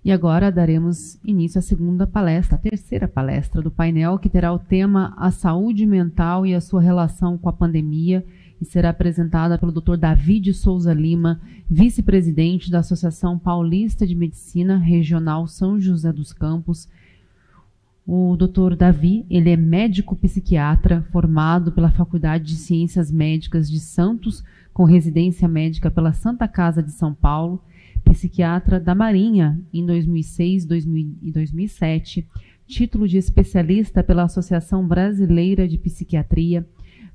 E agora daremos início à segunda palestra, a terceira palestra do painel, que terá o tema A Saúde Mental e a sua relação com a pandemia, e será apresentada pelo Dr. Davi de Souza Lima, vice-presidente da Associação Paulista de Medicina Regional São José dos Campos. O Dr. Davi, ele é médico psiquiatra, formado pela Faculdade de Ciências Médicas de Santos, com residência médica pela Santa Casa de São Paulo, psiquiatra da Marinha em 2006 e 2007, título de especialista pela Associação Brasileira de Psiquiatria,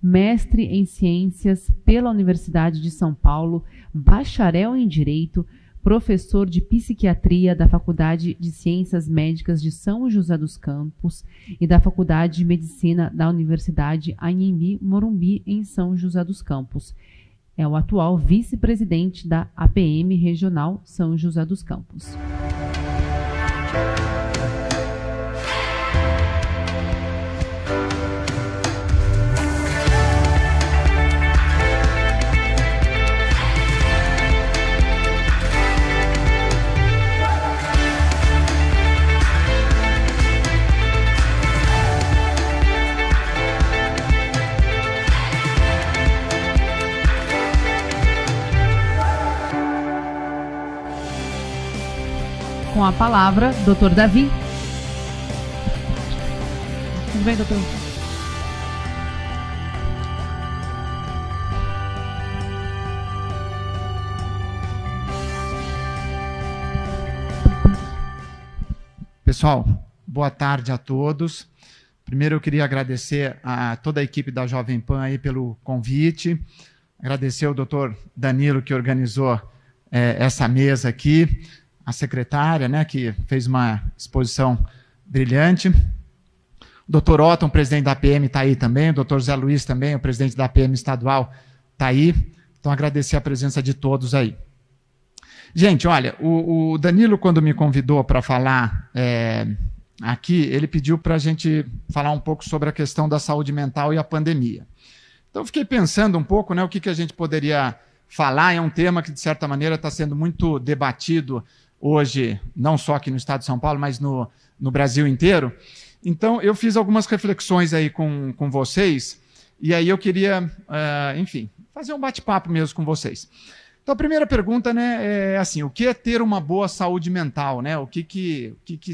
mestre em Ciências pela Universidade de São Paulo, bacharel em Direito, professor de Psiquiatria da Faculdade de Ciências Médicas de São José dos Campos e da Faculdade de Medicina da Universidade Anhembi Morumbi, em São José dos Campos. É o atual vice-presidente da APM Regional São José dos Campos. Com a palavra, Dr. Davi. Tudo bem, doutor? Pessoal, boa tarde a todos. Primeiro eu queria agradecer a toda a equipe da Jovem Pan aí pelo convite, agradecer ao Dr. Danilo que organizou essa mesa aqui, a secretária, né, que fez uma exposição brilhante. O doutor Otton, presidente da APM, está aí também. O doutor Zé Luiz também, o presidente da APM estadual, está aí. Então, agradecer a presença de todos aí. Gente, olha, o Danilo, quando me convidou para falar aqui, ele pediu para a gente falar um pouco sobre a questão da saúde mental e a pandemia. Então, eu fiquei pensando um pouco, né, o que a gente poderia falar. É um tema que, de certa maneira, está sendo muito debatido hoje, não só aqui no estado de São Paulo, mas no Brasil inteiro. Então, eu fiz algumas reflexões aí com vocês, e aí eu queria, enfim, fazer um bate-papo mesmo com vocês. Então, a primeira pergunta, né, é assim, o que é ter uma boa saúde mental, né? O que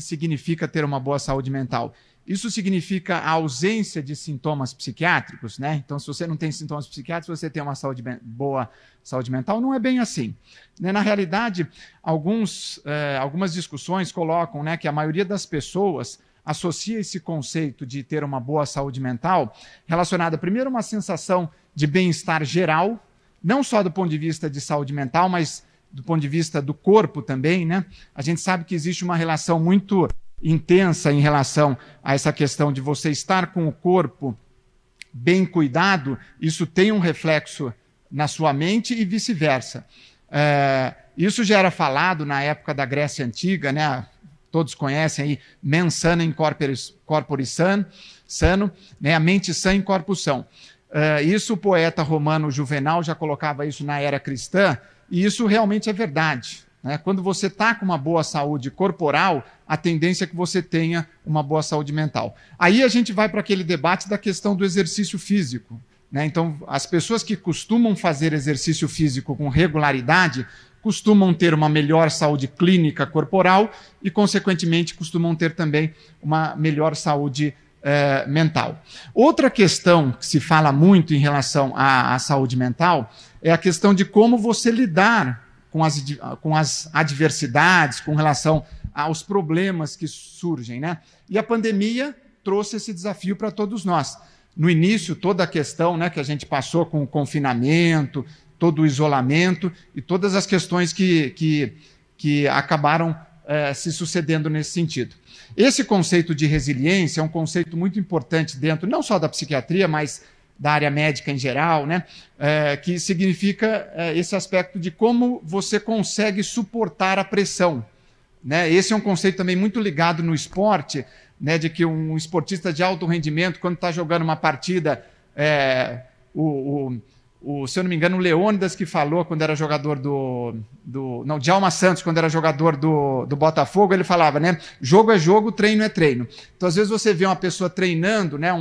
significa ter uma boa saúde mental? Isso significa a ausência de sintomas psiquiátricos, né? Então, se você não tem sintomas psiquiátricos, você tem uma boa saúde mental. Não é bem assim. Na realidade, algumas discussões colocam, né, que a maioria das pessoas associa esse conceito de ter uma boa saúde mental relacionada, primeiro, a uma sensação de bem-estar geral, não só do ponto de vista de saúde mental, mas do ponto de vista do corpo também, né? A gente sabe que existe uma relação muito intensa em relação a essa questão de você estar com o corpo bem cuidado. Isso tem um reflexo na sua mente e vice-versa. Isso já era falado na época da Grécia Antiga, né? Todos conhecem aí, mens sana in corpore sano, né? A mente sã em corpo são. Isso o poeta romano Juvenal já colocava isso na era cristã, e isso realmente é verdade. Quando você está com uma boa saúde corporal, a tendência é que você tenha uma boa saúde mental. Aí a gente vai para aquele debate da questão do exercício físico, né? Então, as pessoas que costumam fazer exercício físico com regularidade costumam ter uma melhor saúde clínica corporal e, consequentemente, costumam ter também uma melhor saúde mental. Outra questão que se fala muito em relação à saúde mental é a questão de como você lidar com as adversidades, com relação aos problemas que surgem, né? E a pandemia trouxe esse desafio para todos nós. No início, toda a questão, né, que a gente passou com o confinamento, todo o isolamento e todas as questões que acabaram se sucedendo nesse sentido. Esse conceito de resiliência é um conceito muito importante dentro, não só da psiquiatria, mas da área médica em geral, né? Que significa esse aspecto de como você consegue suportar a pressão, né? Esse é um conceito também muito ligado no esporte, né? De que um esportista de alto rendimento, quando está jogando uma partida, se eu não me engano, o Leônidas que falou quando era jogador não, Djalma Santos, quando era jogador do Botafogo, ele falava, né? Jogo é jogo, treino é treino. Então, às vezes, você vê uma pessoa treinando, né?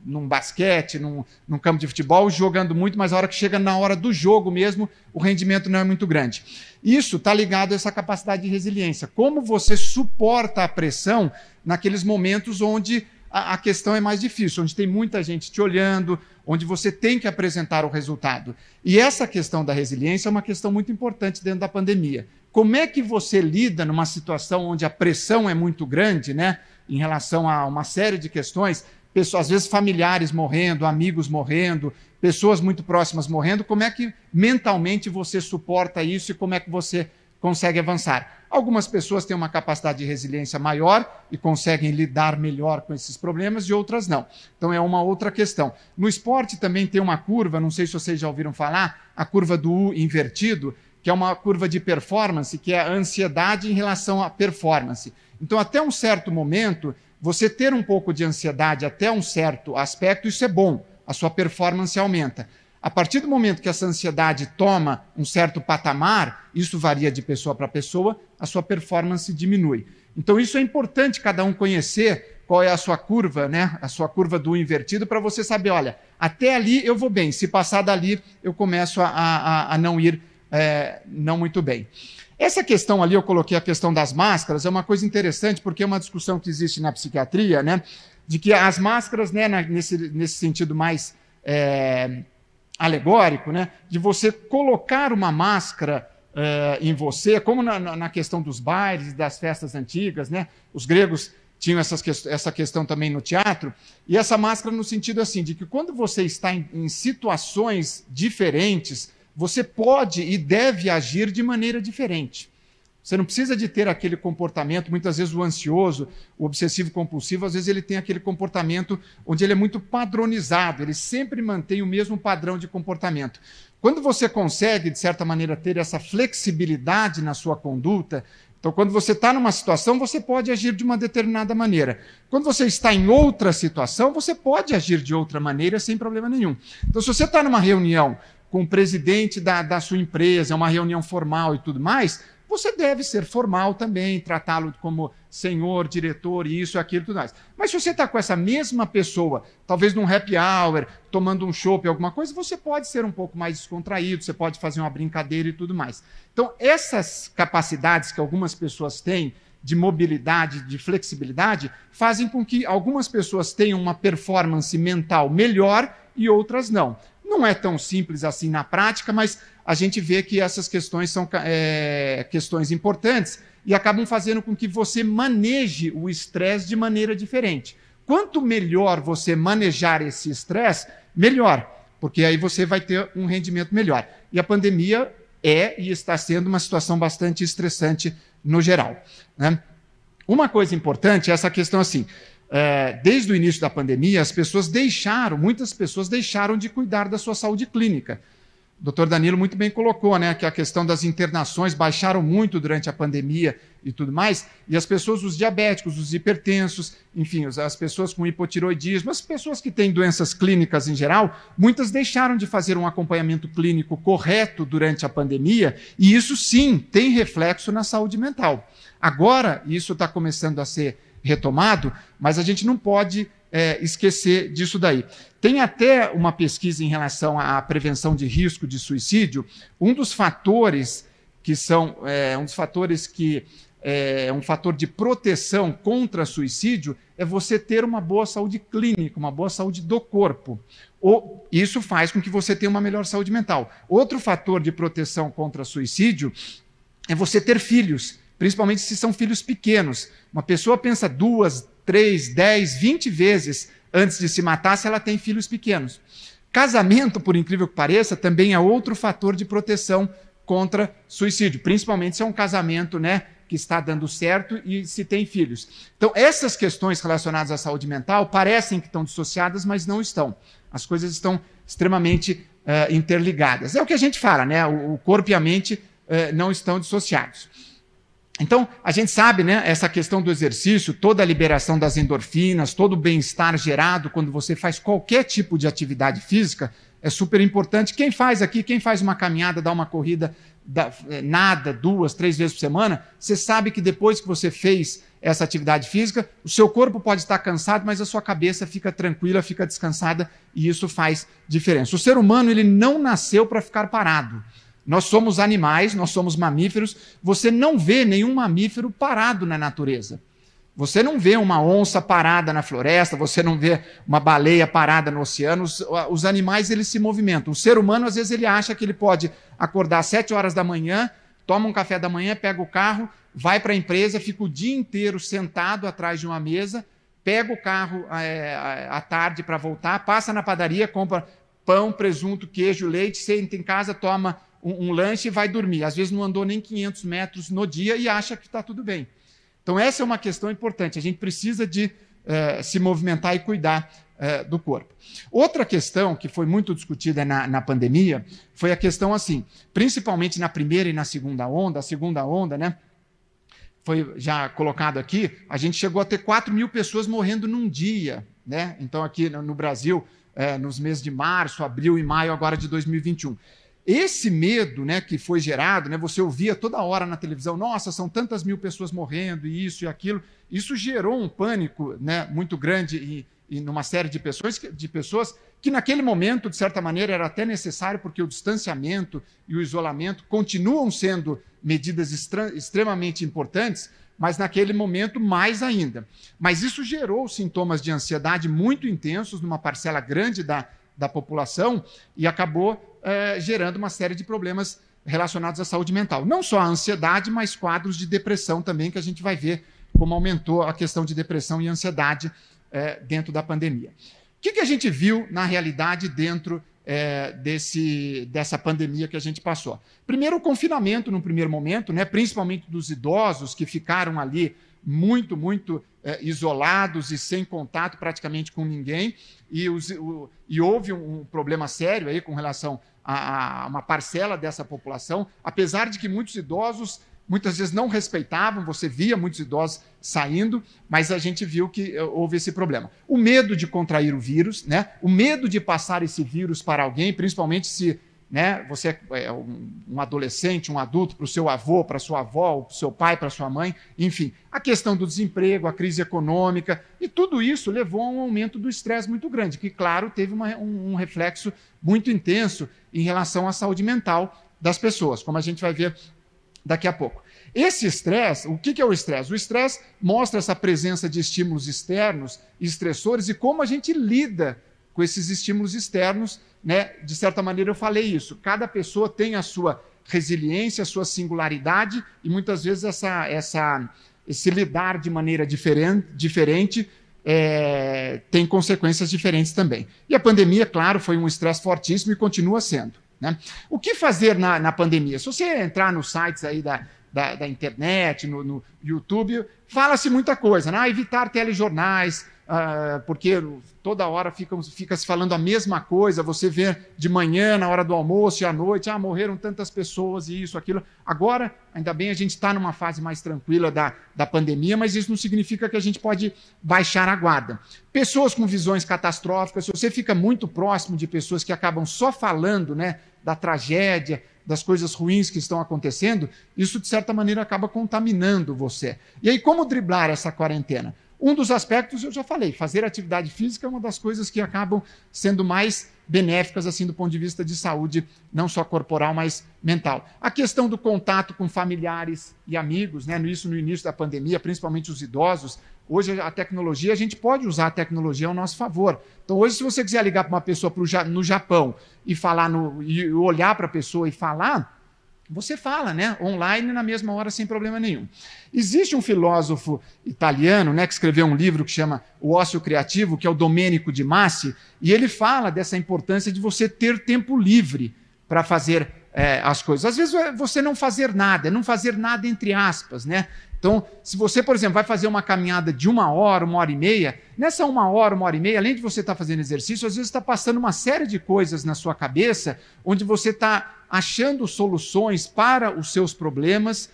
Num basquete, num campo de futebol, jogando muito, mas a hora que chega na hora do jogo mesmo, o rendimento não é muito grande. Isso está ligado a essa capacidade de resiliência. Como você suporta a pressão naqueles momentos onde a questão é mais difícil, onde tem muita gente te olhando, onde você tem que apresentar o resultado. E essa questão da resiliência é uma questão muito importante dentro da pandemia. Como é que você lida numa situação onde a pressão é muito grande, né, em relação a uma série de questões, pessoas, às vezes familiares morrendo, amigos morrendo, pessoas muito próximas morrendo, como é que mentalmente você suporta isso e como é que você consegue avançar? Algumas pessoas têm uma capacidade de resiliência maior e conseguem lidar melhor com esses problemas e outras não. Então é uma outra questão. No esporte também tem uma curva, não sei se vocês já ouviram falar, a curva do U invertido, que é uma curva de performance, que é a ansiedade em relação à performance. Então até um certo momento, você ter um pouco de ansiedade até um certo aspecto, isso é bom, a sua performance aumenta. A partir do momento que essa ansiedade toma um certo patamar, isso varia de pessoa para pessoa, a sua performance diminui. Então isso é importante cada um conhecer qual é a sua curva, né? A sua curva do invertido, para você saber, olha, até ali eu vou bem, se passar dali eu começo a não ir não muito bem. Essa questão ali, eu coloquei a questão das máscaras, é uma coisa interessante, porque é uma discussão que existe na psiquiatria, né? De que as máscaras, né, nesse sentido mais alegórico, né, de você colocar uma máscara em você, como na questão dos bailes, das festas antigas, né, os gregos tinham essa questão também no teatro, e essa máscara no sentido assim, de que quando você está em situações diferentes, você pode e deve agir de maneira diferente. Você não precisa de ter aquele comportamento, muitas vezes o ansioso, o obsessivo-compulsivo, às vezes ele tem aquele comportamento onde ele é muito padronizado, ele sempre mantém o mesmo padrão de comportamento. Quando você consegue, de certa maneira, ter essa flexibilidade na sua conduta, então quando você está numa situação, você pode agir de uma determinada maneira. Quando você está em outra situação, você pode agir de outra maneira sem problema nenhum. Então se você está numa reunião com o presidente da sua empresa, é uma reunião formal e tudo mais, você deve ser formal também, tratá-lo como senhor, diretor, isso, aquilo, tudo mais. Mas se você está com essa mesma pessoa, talvez num happy hour, tomando um chopp, alguma coisa, você pode ser um pouco mais descontraído, você pode fazer uma brincadeira e tudo mais. Então, essas capacidades que algumas pessoas têm de mobilidade, de flexibilidade, fazem com que algumas pessoas tenham uma performance mental melhor e outras não. Não é tão simples assim na prática, mas a gente vê que essas questões são questões importantes e acabam fazendo com que você maneje o estresse de maneira diferente. Quanto melhor você manejar esse estresse, melhor, porque aí você vai ter um rendimento melhor. E a pandemia e está sendo uma situação bastante estressante no geral, né? Uma coisa importante é essa questão assim, desde o início da pandemia, muitas pessoas deixaram de cuidar da sua saúde clínica. O Dr. Danilo muito bem colocou, né, que a questão das internações baixaram muito durante a pandemia e tudo mais, e as pessoas, os diabéticos, os hipertensos, enfim, as pessoas com hipotiroidismo, as pessoas que têm doenças clínicas em geral, muitas deixaram de fazer um acompanhamento clínico correto durante a pandemia, e isso sim tem reflexo na saúde mental. Agora, isso está começando a ser retomado, mas a gente não pode esquecer disso daí. Tem até uma pesquisa em relação à prevenção de risco de suicídio. Um dos fatores que é um fator de proteção contra suicídio é você ter uma boa saúde clínica, uma boa saúde do corpo. Isso faz com que você tenha uma melhor saúde mental. Outro fator de proteção contra suicídio é você ter filhos, principalmente se são filhos pequenos. Uma pessoa pensa 2, 3, 10, 20 vezes antes de se matar se ela tem filhos pequenos. Casamento, por incrível que pareça, também é outro fator de proteção contra suicídio, principalmente se é um casamento, né, que está dando certo e se tem filhos. Então, essas questões relacionadas à saúde mental parecem que estão dissociadas, mas não estão. As coisas estão extremamente interligadas. É o que a gente fala, né? O corpo e a mente não estão dissociados. Então, a gente sabe, né, essa questão do exercício, toda a liberação das endorfinas, todo o bem-estar gerado quando você faz qualquer tipo de atividade física, é super importante. Quem faz aqui, quem faz uma caminhada, dá uma corrida, nada 2, 3 vezes por semana, você sabe que depois que você fez essa atividade física, o seu corpo pode estar cansado, mas a sua cabeça fica tranquila, fica descansada, e isso faz diferença. O ser humano, ele não nasceu para ficar parado. Nós somos animais, nós somos mamíferos. Você não vê nenhum mamífero parado na natureza. Você não vê uma onça parada na floresta, você não vê uma baleia parada no oceano. Os animais, eles se movimentam. O ser humano, às vezes, ele acha que ele pode acordar às 7 horas da manhã, toma um café da manhã, pega o carro, vai para a empresa, fica o dia inteiro sentado atrás de uma mesa, pega o carro à tarde para voltar, passa na padaria, compra pão, presunto, queijo, leite, senta em casa, toma um lanche e vai dormir. Às vezes não andou nem 500 metros no dia e acha que está tudo bem. Então essa é uma questão importante. A gente precisa de se movimentar e cuidar do corpo. Outra questão que foi muito discutida na pandemia foi a questão assim, principalmente na primeira e na segunda onda. A segunda onda, né, foi já colocado aqui, a gente chegou a ter 4 mil pessoas morrendo num dia, né? Então aqui no Brasil, nos meses de março, abril e maio agora de 2021. Esse medo, né, que foi gerado, né, você ouvia toda hora na televisão, nossa, são tantas mil pessoas morrendo, e isso e aquilo, isso gerou um pânico, né, muito grande e numa série de pessoas que naquele momento, de certa maneira, era até necessário, porque o distanciamento e o isolamento continuam sendo medidas extremamente importantes, mas naquele momento mais ainda. Mas isso gerou sintomas de ansiedade muito intensos numa parcela grande da população e acabou gerando uma série de problemas relacionados à saúde mental. Não só a ansiedade, mas quadros de depressão também, que a gente vai ver como aumentou a questão de depressão e ansiedade dentro da pandemia. O que a gente viu, na realidade, dentro dessa pandemia que a gente passou? Primeiro, o confinamento, no primeiro momento, né, principalmente dos idosos, que ficaram ali muito isolados e sem contato praticamente com ninguém, e houve um problema sério aí com relação a uma parcela dessa população, apesar de que muitos idosos muitas vezes não respeitavam, você via muitos idosos saindo, mas a gente viu que houve esse problema. O medo de contrair o vírus, né? O medo de passar esse vírus para alguém, principalmente se, né, você é um adolescente, um adulto, para o seu avô, para a sua avó, para o seu pai, para a sua mãe, enfim, a questão do desemprego, a crise econômica, e tudo isso levou a um aumento do estresse muito grande, que, claro, teve um reflexo muito intenso em relação à saúde mental das pessoas, como a gente vai ver daqui a pouco. Esse estresse, o que é o estresse? O estresse mostra essa presença de estímulos externos, estressores, e como a gente lida com esses estímulos externos, né? De certa maneira eu falei isso, cada pessoa tem a sua resiliência, a sua singularidade, e muitas vezes esse lidar de maneira diferente tem consequências diferentes também. E a pandemia, claro, foi um estresse fortíssimo e continua sendo, né? O que fazer na pandemia? Se você entrar nos sites aí da internet, no YouTube, fala-se muita coisa, né? Evitar telejornais, porque toda hora fica se falando a mesma coisa, você vê de manhã, na hora do almoço e à noite, morreram tantas pessoas e isso, aquilo. Agora, ainda bem, a gente está numa fase mais tranquila da pandemia, mas isso não significa que a gente pode baixar a guarda. Pessoas com visões catastróficas, se você fica muito próximo de pessoas que acabam só falando, né, da tragédia, das coisas ruins que estão acontecendo, isso, de certa maneira, acaba contaminando você. E aí, como driblar essa quarentena? Um dos aspectos, eu já falei, fazer atividade física é uma das coisas que acabam sendo mais benéficas, assim, do ponto de vista de saúde, não só corporal, mas mental. A questão do contato com familiares e amigos, né? Isso no início da pandemia, principalmente os idosos. Hoje a tecnologia, a gente pode usar a tecnologia ao nosso favor. Então hoje, se você quiser ligar para uma pessoa no Japão e falar e olhar para a pessoa e falar, você fala, né, online na mesma hora sem problema nenhum. Existe um filósofo italiano, né, que escreveu um livro que chama O Ócio Criativo, que é o Domenico de Masi, e ele fala dessa importância de você ter tempo livre para fazer as coisas. Às vezes você não fazer nada entre aspas, né? Então, se você, por exemplo, vai fazer uma caminhada de 1 hora, 1h30, nessa 1 hora, 1h30, além de você estar fazendo exercício, às vezes está passando uma série de coisas na sua cabeça, onde você está achando soluções para os seus problemas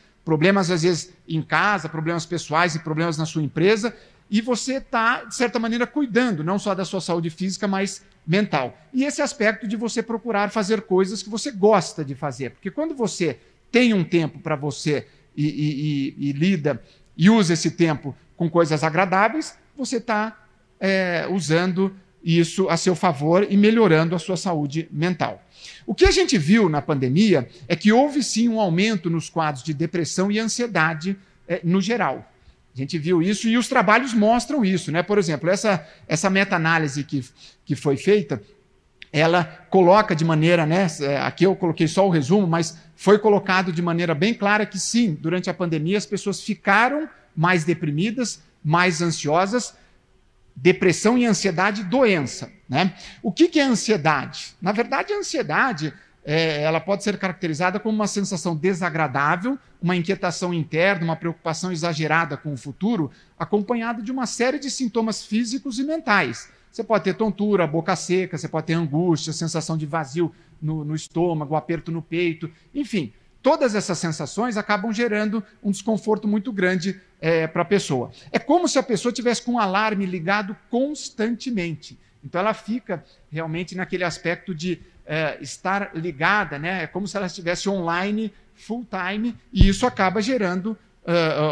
às vezes em casa, problemas pessoais e problemas na sua empresa, e você está, de certa maneira, cuidando não só da sua saúde física, mas mental. E esse aspecto de você procurar fazer coisas que você gosta de fazer. Porque quando você tem um tempo para você e lida e usa esse tempo com coisas agradáveis, você está usando isso a seu favor e melhorando a sua saúde mental. O que a gente viu na pandemia é que houve sim um aumento nos quadros de depressão e ansiedade no geral. A gente viu isso e os trabalhos mostram isso, né? Por exemplo, essa meta-análise que foi feita, ela coloca de maneira, né? Aqui eu coloquei só o resumo, mas foi colocado de maneira bem clara que sim, durante a pandemia as pessoas ficaram mais deprimidas, mais ansiosas. Depressão e ansiedade, doença, né? O que é ansiedade? Na verdade, a ansiedade ela pode ser caracterizada como uma sensação desagradável, uma inquietação interna, uma preocupação exagerada com o futuro, acompanhada de uma série de sintomas físicos e mentais. Você pode ter tontura, boca seca, você pode ter angústia, sensação de vazio no estômago, aperto no peito, enfim. Todas essas sensações acabam gerando um desconforto muito grande para a pessoa. É como se a pessoa tivesse com um alarme ligado constantemente. Então ela fica realmente naquele aspecto de estar ligada, né? É como se ela estivesse online full time, e isso acaba gerando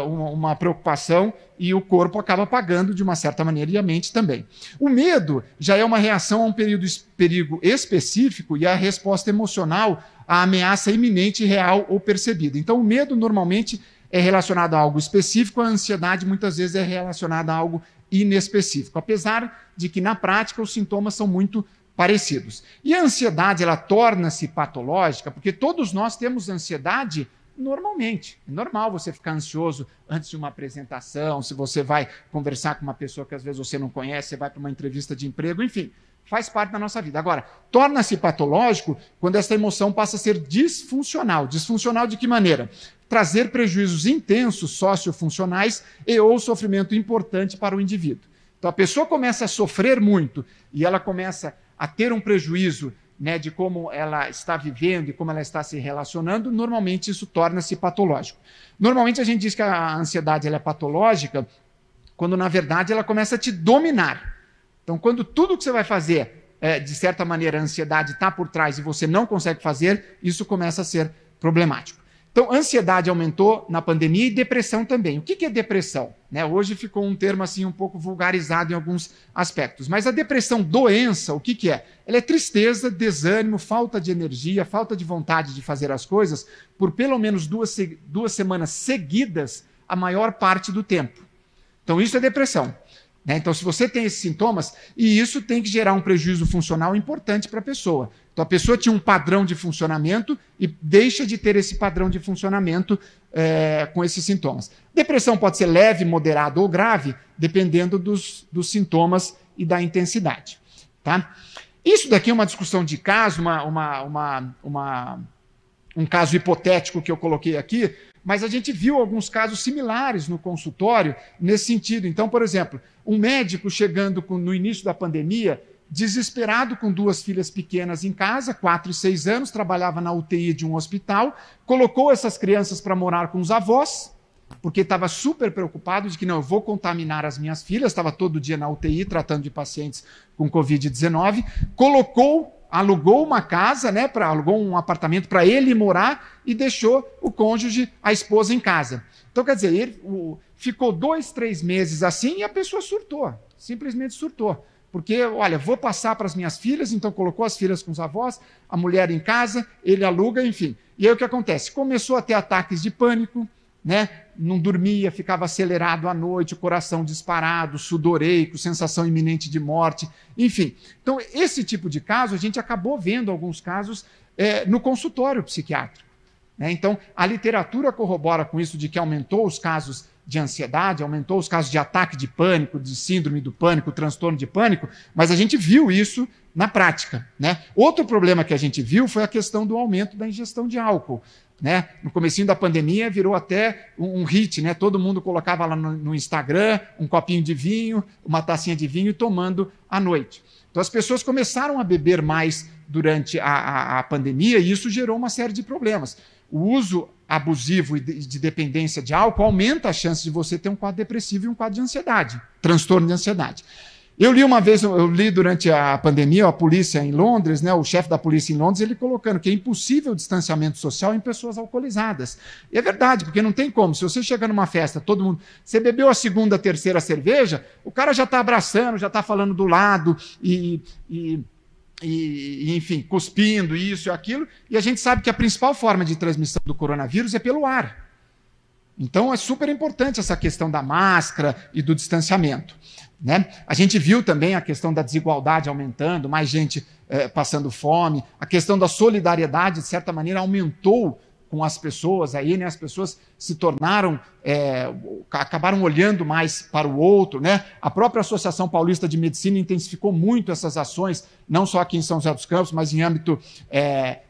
uma preocupação e o corpo acaba pagando de uma certa maneira e a mente também. O medo já é uma reação a um perigo específico e a resposta emocional à ameaça iminente, real ou percebida. Então o medo normalmente é relacionado a algo específico, a ansiedade muitas vezes é relacionada a algo inespecífico, apesar de que na prática os sintomas são muito parecidos. E a ansiedade ela torna-se patológica porque todos nós temos ansiedade normalmente. É normal você ficar ansioso antes de uma apresentação, se você vai conversar com uma pessoa que às vezes você não conhece, você vai para uma entrevista de emprego, enfim, faz parte da nossa vida. Agora, torna-se patológico quando essa emoção passa a ser disfuncional. Disfuncional de que maneira? Trazer prejuízos intensos sociofuncionais e ou sofrimento importante para o indivíduo. Então a pessoa começa a sofrer muito e ela começa a ter um prejuízo, né, de como ela está vivendo e como ela está se relacionando, normalmente isso torna-se patológico. Normalmente a gente diz que a ansiedade ela é patológica quando, na verdade, ela começa a te dominar. Então, quando tudo que você vai fazer, de certa maneira, a ansiedade está por trás e você não consegue fazer, isso começa a ser problemático. Então, ansiedade aumentou na pandemia e depressão também. O que é depressão? Né, hoje ficou um termo assim um pouco vulgarizado em alguns aspectos. Mas a depressão doença, o que é? Ela é tristeza, desânimo, falta de energia, falta de vontade de fazer as coisas por pelo menos duas semanas seguidas a maior parte do tempo. Então, isso é depressão. Né? Então, se você tem esses sintomas, e isso tem que gerar um prejuízo funcional importante para a pessoa. Então, a pessoa tinha um padrão de funcionamento e deixa de ter esse padrão de funcionamento com esses sintomas. Depressão pode ser leve, moderada ou grave, dependendo dos sintomas e da intensidade. Tá? Isso daqui é uma discussão de caso, um caso hipotético que eu coloquei aqui, mas a gente viu alguns casos similares no consultório nesse sentido. Então, por exemplo, um médico chegando no início da pandemia, desesperado com 2 filhas pequenas em casa, 4 e 6 anos, trabalhava na UTI de um hospital, colocou essas crianças para morar com os avós, porque estava super preocupado de que não, eu vou contaminar as minhas filhas, estava todo dia na UTI tratando de pacientes com Covid-19, alugou uma casa, né, alugou um apartamento para ele morar e deixou o cônjuge, a esposa, em casa. Então, quer dizer, ele ficou 2, 3 meses assim e a pessoa surtou, simplesmente surtou. Porque, olha, vou passar para as minhas filhas, então colocou as filhas com os avós, a mulher em casa, ele aluga, enfim. E aí o que acontece? Começou a ter ataques de pânico, né? Não dormia, ficava acelerado à noite, o coração disparado, sudoreico, sensação iminente de morte, enfim. Então, esse tipo de caso, a gente acabou vendo alguns casos no consultório psiquiátrico. Né? Então, a literatura corrobora com isso de que aumentou os casos de ansiedade, aumentou os casos de ataque de pânico, de síndrome do pânico, transtorno de pânico, mas a gente viu isso na prática. Né? Outro problema que a gente viu foi a questão do aumento da ingestão de álcool. Né? No comecinho da pandemia virou até um hit, né? Todo mundo colocava lá no Instagram um copinho de vinho, uma tacinha de vinho e tomando à noite. Então as pessoas começaram a beber mais durante a pandemia e isso gerou uma série de problemas. O uso abusivo e de dependência de álcool, aumenta a chance de você ter um quadro depressivo e um quadro de ansiedade, transtorno de ansiedade. Eu li durante a pandemia, a polícia em Londres, né, o chefe da polícia em Londres, ele colocando que é impossível o distanciamento social em pessoas alcoolizadas. E é verdade, porque não tem como. Se você chega numa festa, todo mundo... Você bebeu a segunda, terceira cerveja, o cara já está abraçando, já está falando do lado enfim, cuspindo isso e aquilo. E a gente sabe que a principal forma de transmissão do coronavírus é pelo ar. Então é super importante essa questão da máscara e do distanciamento. Né? A gente viu também a questão da desigualdade aumentando, mais gente passando fome, a questão da solidariedade, de certa maneira, aumentou com as pessoas, aí, né? As pessoas se tornaram, acabaram olhando mais para o outro. Né? A própria Associação Paulista de Medicina intensificou muito essas ações, não só aqui em São José dos Campos, mas em âmbito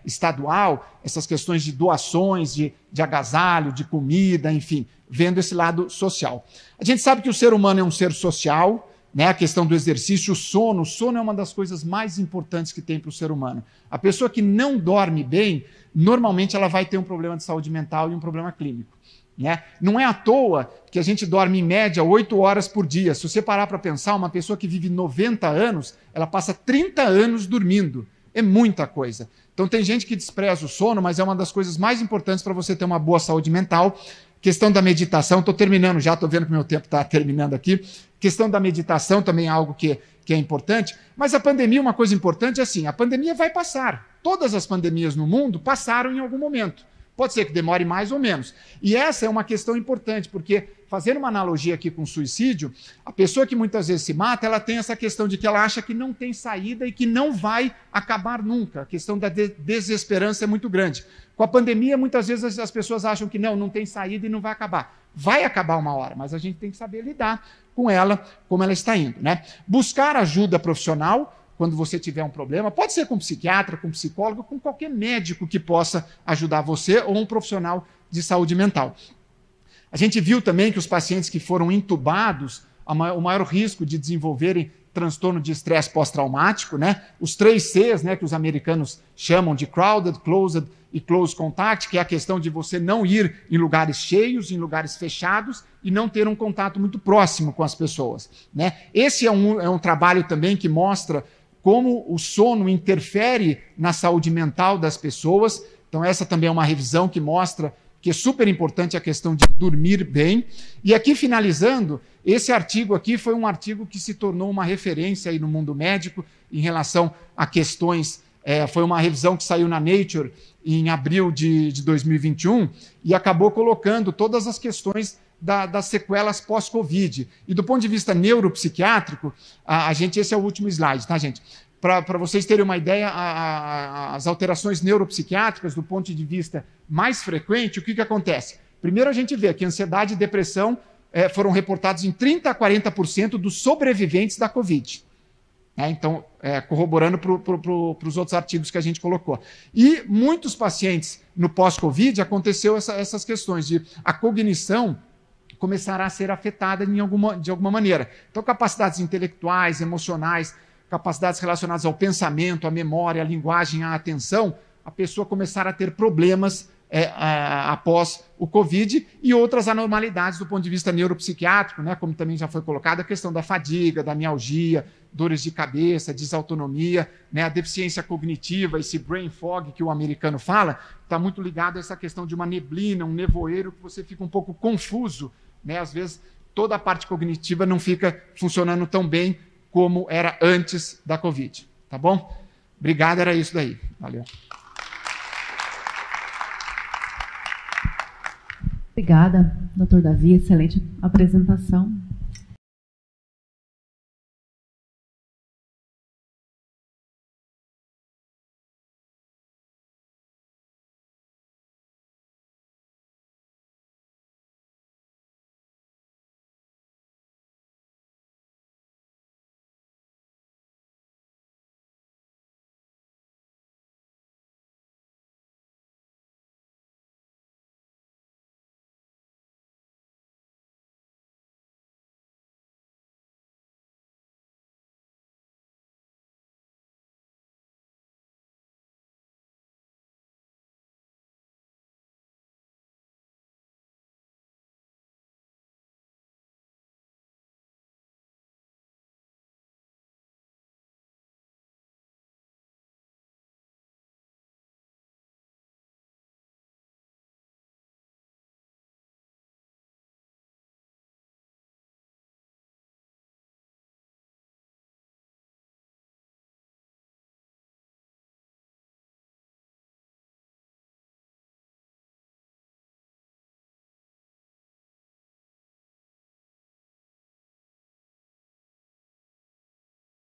estadual, essas questões de doações, de agasalho, de comida, enfim, vendo esse lado social. A gente sabe que o ser humano é um ser social, né? A questão do exercício, o sono é uma das coisas mais importantes que tem para o ser humano. A pessoa que não dorme bem, normalmente ela vai ter um problema de saúde mental e um problema clínico. Né? Não é à toa que a gente dorme em média 8 horas por dia. Se você parar para pensar, uma pessoa que vive 90 anos, ela passa 30 anos dormindo. É muita coisa. Então tem gente que despreza o sono, mas é uma das coisas mais importantes para você ter uma boa saúde mental. Questão da meditação, estou terminando já, estou vendo que meu tempo está terminando aqui. Questão da meditação também é algo que é importante. Mas a pandemia, uma coisa importante é assim, a pandemia vai passar. Todas as pandemias no mundo passaram em algum momento. Pode ser que demore mais ou menos. E essa é uma questão importante, porque, fazendo uma analogia aqui com suicídio, a pessoa que muitas vezes se mata, ela tem essa questão de que ela acha que não tem saída e que não vai acabar nunca. A questão da desesperança é muito grande. Com a pandemia, muitas vezes as pessoas acham que não tem saída e não vai acabar. Vai acabar uma hora, mas a gente tem que saber lidar com ela, como ela está indo. Né? Buscar ajuda profissional quando você tiver um problema, pode ser com psiquiatra, com psicólogo, com qualquer médico que possa ajudar você ou um profissional de saúde mental. A gente viu também que os pacientes que foram intubados, o maior risco de desenvolverem transtorno de estresse pós-traumático, né? Os 3 Cs, né, que os americanos chamam de crowded, closed e close contact, que é a questão de você não ir em lugares cheios, em lugares fechados e não ter um contato muito próximo com as pessoas. Né? Esse é um trabalho também que mostra como o sono interfere na saúde mental das pessoas. Então essa também é uma revisão que mostra que é super importante a questão de dormir bem. E aqui, finalizando, esse artigo aqui foi um artigo que se tornou uma referência aí no mundo médico em relação a questões... foi uma revisão que saiu na Nature em abril de 2021 e acabou colocando todas as questões das sequelas pós-Covid. E do ponto de vista neuropsiquiátrico, esse é o último slide, tá, gente? Para vocês terem uma ideia, as alterações neuropsiquiátricas, do ponto de vista mais frequente, o que acontece? Primeiro a gente vê que ansiedade e depressão foram reportados em 30% a 40% dos sobreviventes da Covid. Então, corroborando para os outros artigos que a gente colocou. E muitos pacientes no pós-Covid aconteceu essas questões de a cognição começará a ser afetada de alguma maneira. Então, capacidades intelectuais, emocionais, capacidades relacionadas ao pensamento, à memória, à linguagem, à atenção, a pessoa começar a ter problemas após o Covid e outras anormalidades do ponto de vista neuropsiquiátrico, né, como também já foi colocado, a questão da fadiga, da mialgia, dores de cabeça, desautonomia, né, a deficiência cognitiva, esse brain fog que o americano fala, está muito ligado a essa questão de uma neblina, um nevoeiro que você fica um pouco confuso, né, às vezes toda a parte cognitiva não fica funcionando tão bem como era antes da Covid. Tá bom? Obrigado, era isso daí. Valeu. Obrigada, Dr. Davi, excelente apresentação.